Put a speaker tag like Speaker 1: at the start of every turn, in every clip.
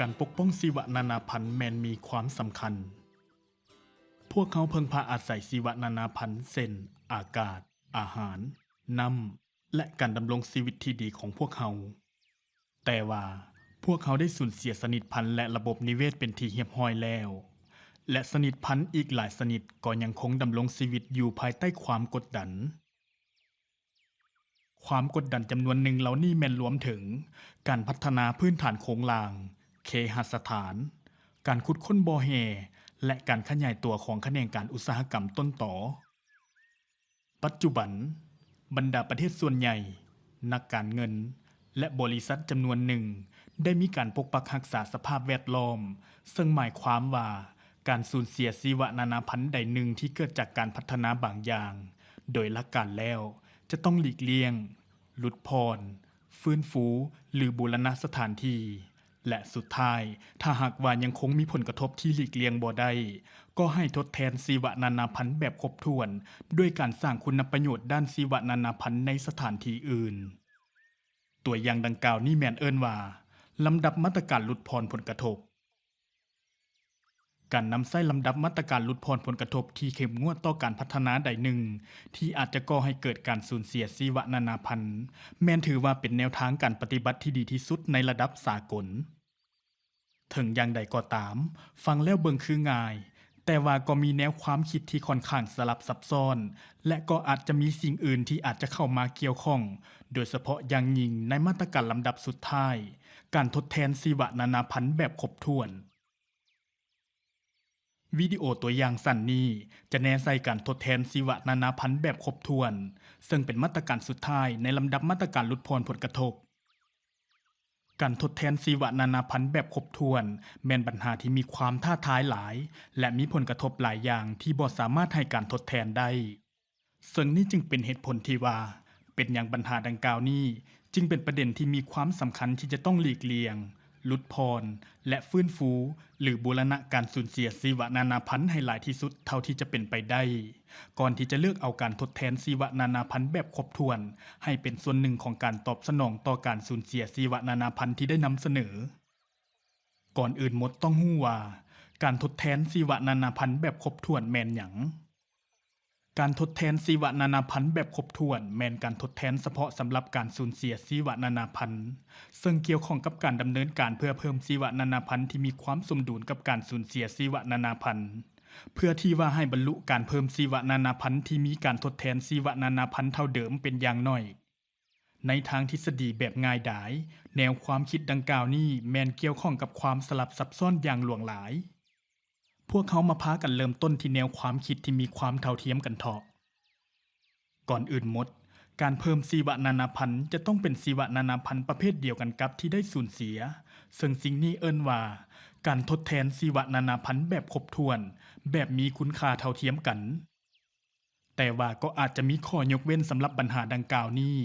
Speaker 1: การปกป้องชีวนานาพันธุ์แม้นมีความสำคัญพวกเขาเพิ่งพาอาศัยชีวนานาพันธุ์เช่นอากาศอาหารน้ำและการดำรงชีวิตที่ดีของพวกเขาแต่ว่าพวกเขาได้สูญเสียสนิทพันธุ์และระบบนิเวศเป็นที่เรียบร้อยแล้วและสนิทพันธุ์อีกหลายสนิทก็ยังคงดำรงชีวิตอยู่ภายใต้ความกดดันจำนวนหนึ่งเหล่านี้แม่นรวมถึงการพัฒนาพื้นฐานโครงล่างเคหสถานการขุดค้นบ่อแห่และการขยายตัวของแขนงการอุตสาหกรรมต้นต่อปัจจุบันบรรดาประเทศส่วนใหญ่นักการเงินและบริษัทจำนวนหนึ่งได้มีการปกปักรักษาสภาพแวดล้อมซึ่งหมายความว่าการสูญเสียชีวนานาพันธุ์ใดหนึ่งที่เกิดจากการพัฒนาบางอย่างโดยหลักการแล้วจะต้องหลีกเลี่ยงลดพรฟื้นฟูหรือบูรณะสถานที่และสุดท้ายถ้าหากว่ายังคงมีผลกระทบที่หลีกเลี่ยงบ่ได้ก็ให้ทดแทนชีวนานาพันธุ์แบบครบถ้วนด้วยการสร้างคุณประโยชน์ด้านชีวนานาพันธุ์ในสถานที่อื่นตัวอย่างดังกล่าวนี้แม่นเอิ้นว่าลำดับมาตรการลดพรผลกระทบการนำใช้ลำดับมาตรการลดพรผลกระทบที่เข้มงวดต่อการพัฒนาใดหนึ่งที่อาจจะก่อให้เกิดการสูญเสียชีวนานาพันธุ์แม้นถือว่าเป็นแนวทางการปฏิบัติที่ดีที่สุดในระดับสากลถึงอย่างใดก็ตามฟังแล้วเบิ่งคือง่ายแต่ว่าก็มีแนวความคิดที่ค่อนข้างสลับซับซ้อนและก็อาจจะมีสิ่งอื่นที่อาจจะเข้ามาเกี่ยวข้องโดยเฉพาะอย่างยิ่งในมาตรการลำดับสุดท้ายการทดแทนชีวนานาพันธุ์แบบครบถ้วนวิดีโอตัวอย่างสั้นนี้จะแนะใส่การทดแทนชีวนานาพันธุ์แบบครบถ้วนซึ่งเป็นมาตรการสุดท้ายในลำดับมาตรการลดพรผลกระทบการทดแทนชีวนานาพันธุ์แบบครบถ้วนแม่นปัญหาที่มีความท้าทายหลายและมีผลกระทบหลายอย่างที่บ่สามารถให้การทดแทนได้ซึ่งนี้จึงเป็นเหตุผลที่ว่าเป็นอย่างปัญหาดังกล่าวนี้จึงเป็นประเด็นที่มีความสำคัญที่จะต้องหลีกเลี่ยงลดพรและฟื้นฟูหรือบูรณะการสูญเสียชีวนานาพันธุ์ให้หลายที่สุดเท่าที่จะเป็นไปได้ก่อนที่จะเลือกเอาการทดแทนชีวนานาพันธุ์แบบครบถ้วนให้เป็นส่วนหนึ่งของการตอบสนองต่อการสูญเสียชีวนานาพันธุ์ที่ได้นำเสนอก่อนอื่นหมดต้องรู้ว่าการทดแทนชีวนานาพันธุ์แบบครบถ้วนแม่นหยังการทดแทนชีวนานาพันธุ์แบบครบถ้วนแม่นการทดแทนเฉพาะสำหรับการสูญเสียชีวนานาพันธุ์ซึ่งเกี่ยวข้องกับการดำเนินการเพื่อเพิ่มชีวนานาพันธุ์ที่มีความสมดุลกับการสูญเสียชีวนานาพันธุ์เพื่อที่ว่าให้บรรลุการเพิ่มชีวนานาพันธุ์ที่มีการทดแทนชีวนานาพันธุ์เท่าเดิมเป็นอย่างน้อยในทางทฤษฎีแบบง่ายดายแนวความคิดดังกล่าวนี้แม่นเกี่ยวข้องกับความสลับซับซ้อนอย่างหลวงหลายพวกเขามาพากันเริ่มต้นที่แนวความคิดที่มีความเท่าเทียมกันเถาะก่อนอื่นหมดการเพิ่มชีวนานาพันธุ์จะต้องเป็นชีวนานาพันธุ์ประเภทเดียวกันกับที่ได้สูญเสียซึ่งสิ่งนี้เอิ้นว่าการทดแทนชีวนานาพันธุ์แบบครบถ้วนแบบมีคุณค่าเท่าเทียมกันแต่ว่าก็อาจจะมีข้อยกเว้นสำหรับปัญหาดังกล่าวนี้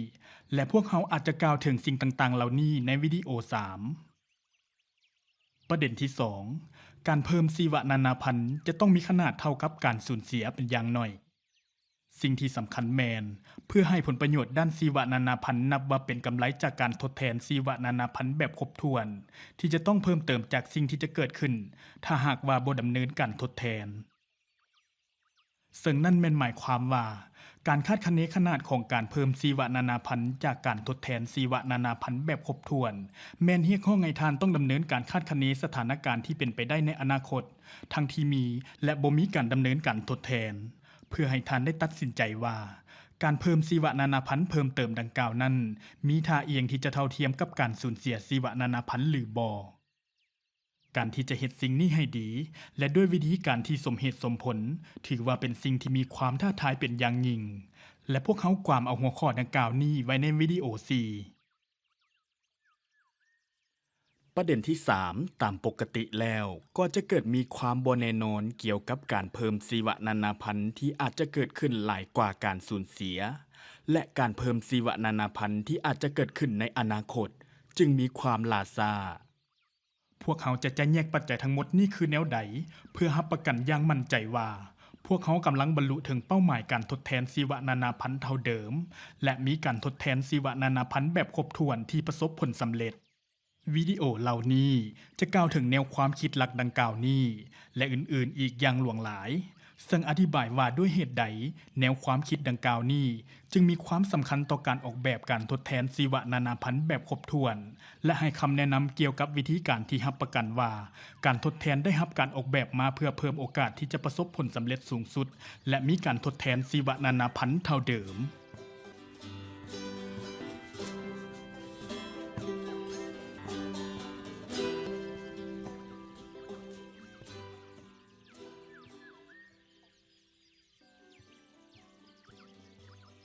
Speaker 1: และพวกเขาอาจจะกล่าวถึงสิ่งต่างๆเหล่านี้ในวิดีโอ3ประเด็นที่2การเพิ่มชีวนานาพันธุ์จะต้องมีขนาดเท่ากับการสูญเสียเป็นอย่างน้อยสิ่งที่สำคัญแมนเพื่อให้ผลประโยชน์ด้านชีวนานาพันธุ์นับว่าเป็นกำไรจากการทดแทนชีวนานาพันธุ์แบบครบถ้วนที่จะต้องเพิ่มเติมจากสิ่งที่จะเกิดขึ้นถ้าหากว่าบ่ดำเนินการทดแทนซึ่งนั่นแม่นหมายความว่าการคาดคะเนขนาดของการเพิ่มชีวนานาพันธุ์จากการทดแทนชีวนานาพันธุ์แบบครบถ้วนแม่นเรียกร้องให้ทานต้องดำเนินการคาดคะเนสถานการณ์ที่เป็นไปได้ในอนาคตทั้งที่มีและบ่มีการดำเนินการทดแทนเพื่อให้ท่านได้ตัดสินใจว่าการเพิ่มชีวนานาพันธุ์เพิ่มเติมดังกล่าวนั้นมีท่าเอียงที่จะเท่าเทียมกับการสูญเสียชีวนานาพันธุ์หรือบ่การที่จะเฮ็ดสิ่งนี้ให้ดีและด้วยวิธีการที่สมเหตุสมผลถือว่าเป็นสิ่งที่มีความท้าทายเป็นอย่างยิ่งและพวกเขาความเอาหัวข้อดังกล่าวนี้ไว้ในวิดีโอ4ประเด็นที่3ตามปกติแล้วก็จะเกิดมีความบ่แน่นอนเกี่ยวกับการเพิ่มชีวนานาพันธุ์ที่อาจจะเกิดขึ้นหลายกว่าการสูญเสียและการเพิ่มชีวนานาพันธุ์ที่อาจจะเกิดขึ้นในอนาคตจึงมีความล่าช้าพวกเขาจะแยกปัจจัยทั้งหมดนี้คือแนวใดเพื่อรับประกันอย่างมั่นใจว่าพวกเขากำลังบรรลุถึงเป้าหมายการทดแทนชีวนานาพันธุ์เท่าเดิมและมีการทดแทนชีวนานาพันธุ์แบบครบถ้วนที่ประสบผลสำเร็จ วิดีโอเหล่านี้จะกล่าวถึงแนวความคิดหลักดังกล่าวนี้และอื่นๆอีกอย่างหลวงหลายซึ่งอธิบายว่าด้วยเหตุใดแนวความคิดดังกล่าวนี้จึงมีความสำคัญต่อการออกแบบการทดแทนชีวนานาพันธุ์แบบครบถ้วนและให้คำแนะนำเกี่ยวกับวิธีการที่รับประกันว่าการทดแทนได้รับการออกแบบมาเพื่อเพิ่มโอกาสที่จะประสบผลสำเร็จสูงสุดและมีการทดแทนชีวนานาพันธุ์เท่าเดิม